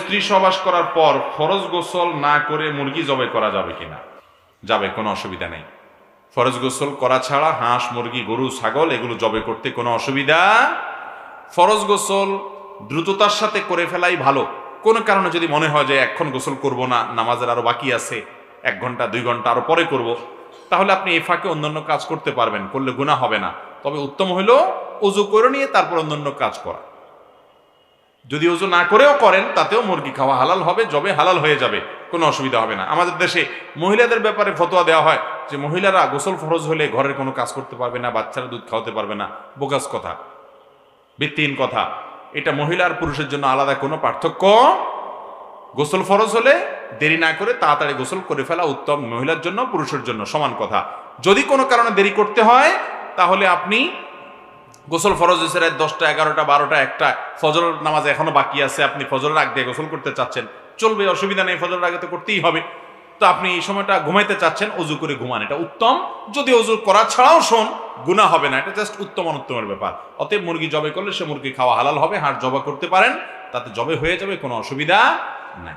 স্ত্রী সহবাস করার পর ফরজ গোসল না করে মুরগি জবাই করা যাবে কিনা? যাবে, কোনো অসুবিধা নেই। ফরজ গোসল করা ছাড়া হাঁস, মুরগি, গরু, ছাগল এগুলো জবাই করতে কোনো অসুবিধা। ফরজ গোসল দ্রুততার সাথে করে ফেলাই ভালো। কোনো কারণে যদি মনে হয় যে এখন গোসল করব না, নামাজের আরো বাকি আছে, 1 ঘন্টা 2 ঘন্টা আরো পরে করব, তাহলে আপনি এই ফাঁকে অন্যান্য কাজ করতে পারবেন, করলে গুনাহ হবে না। তবে উত্তম হলো ওযু করে নিয়ে তারপর অন্যান্য কাজ করা। যদি ওযু না করেও করেন তাতেও মুরগি খাওয়া হালাল হবে, জবে হালাল হয়ে যাবে, কোনো অসুবিধা হবে না। আমাদের দেশে মহিলাদের ব্যাপারে ফতোয়া দেওয়া হয় যে মহিলারা গোসল ফরজ হলে ঘরের কোনো কাজ করতে পারবে না, বাচ্চারা দুধ খাওয়াতে পারবে না। বোগাস কথা, ভিত্তিহীন কথা। এটা মহিলা আর পুরুষের জন্য আলাদা কোনো পার্থক্য। গোসল ফরজ হলে দেরি না করে তাড়াতাড়ি গোসল করে ফেলা উত্তম, মহিলার জন্য পুরুষের জন্য সমান কথা। যদি কোনো কারণে দেরি করতে হয় তাহলে আপনি গোসল ফরজ হয়েছে রাত 10টা, 11টা, 12টা, 1টা, ফজর নামাজ এখনো বাকি আছে, আপনি ফজরের আগ দিয়ে গোসল করতে চাচ্ছেন, চলবে, অসুবিধা নেই, ফজরের আগে তো করতেই হবে। তো আপনি এই সময়টা ঘুমাইতে চাচ্ছেন, অজু করে ঘুমান, এটা উত্তম। যদি অজু করা ছাড়াও শোন, গুনাহ হবে না, এটা জাস্ট উত্তম অনুত্তমের ব্যাপার। অতএব মুরগি জবাই করলে সে মুরগি খাওয়া হালাল হবে, হাড় জবা করতে পারেন, তাতে জবে হয়ে যাবে, কোনো অসুবিধা নাই।